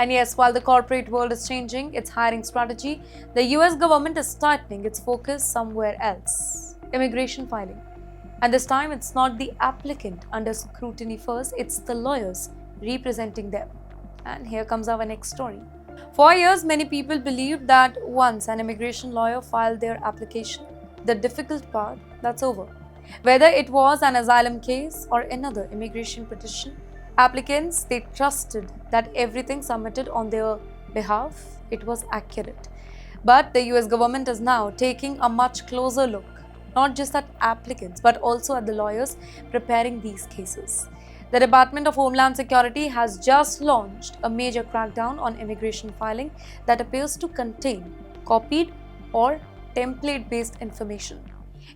And yes, while the corporate world is changing its hiring strategy, the US government is tightening its focus somewhere else: immigration filing. And this time, it's not the applicant under scrutiny first, it's the lawyers representing them. And here comes our next story. For years, many people believed that once an immigration lawyer filed their application, the difficult part, that's over. Whether it was an asylum case or another immigration petition, applicants, they trusted that everything submitted on their behalf, it was accurate. But the US government is now taking a much closer look, not just at applicants, but also at the lawyers preparing these cases. The Department of Homeland Security has just launched a major crackdown on immigration filing that appears to contain copied or template-based information.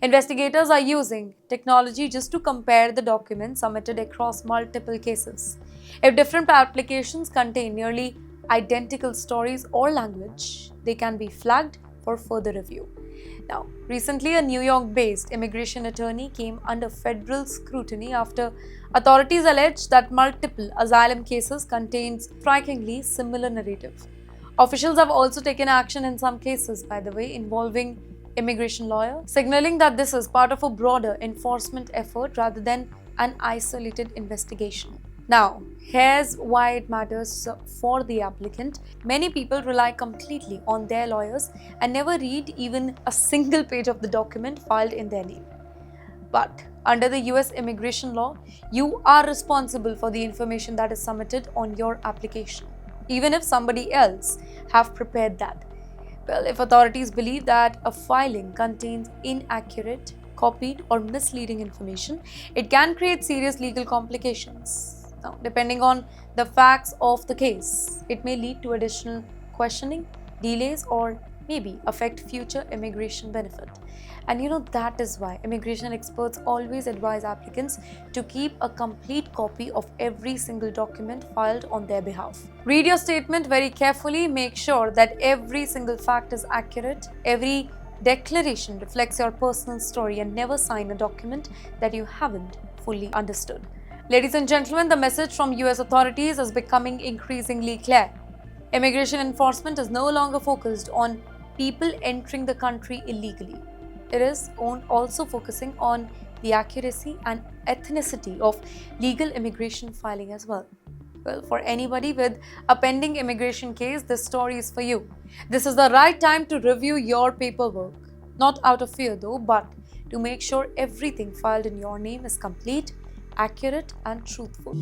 Investigators are using technology just to compare the documents submitted across multiple cases. If different applications contain nearly identical stories or language, they can be flagged for further review. Now, recently, a New York-based immigration attorney came under federal scrutiny after authorities alleged that multiple asylum cases contained strikingly similar narrative. Officials have also taken action in some cases, by the way, involving immigration lawyers, signaling that this is part of a broader enforcement effort rather than an isolated investigation. Now, here's why it matters for the applicant. Many people rely completely on their lawyers and never read even a single page of the document filed in their name. But under the US immigration law, you are responsible for the information that is submitted on your application, even if somebody else have prepared that. Well, if authorities believe that a filing contains inaccurate, copied, or misleading information, it can create serious legal complications. Now, depending on the facts of the case, it may lead to additional questioning, delays, or maybe affect future immigration benefit. And that is why immigration experts always advise applicants to keep a complete copy of every single document filed on their behalf. Read your statement very carefully, make sure that every single fact is accurate, every declaration reflects your personal story, and never sign a document that you haven't fully understood. Ladies and gentlemen, the message from US authorities is becoming increasingly clear. Immigration enforcement is no longer focused on people entering the country illegally. It is also focusing on the accuracy and ethnicity of legal immigration filing as well. Well, for anybody with a pending immigration case, this story is for you. This is the right time to review your paperwork. Not out of fear though, but to make sure everything filed in your name is complete, accurate, and truthful.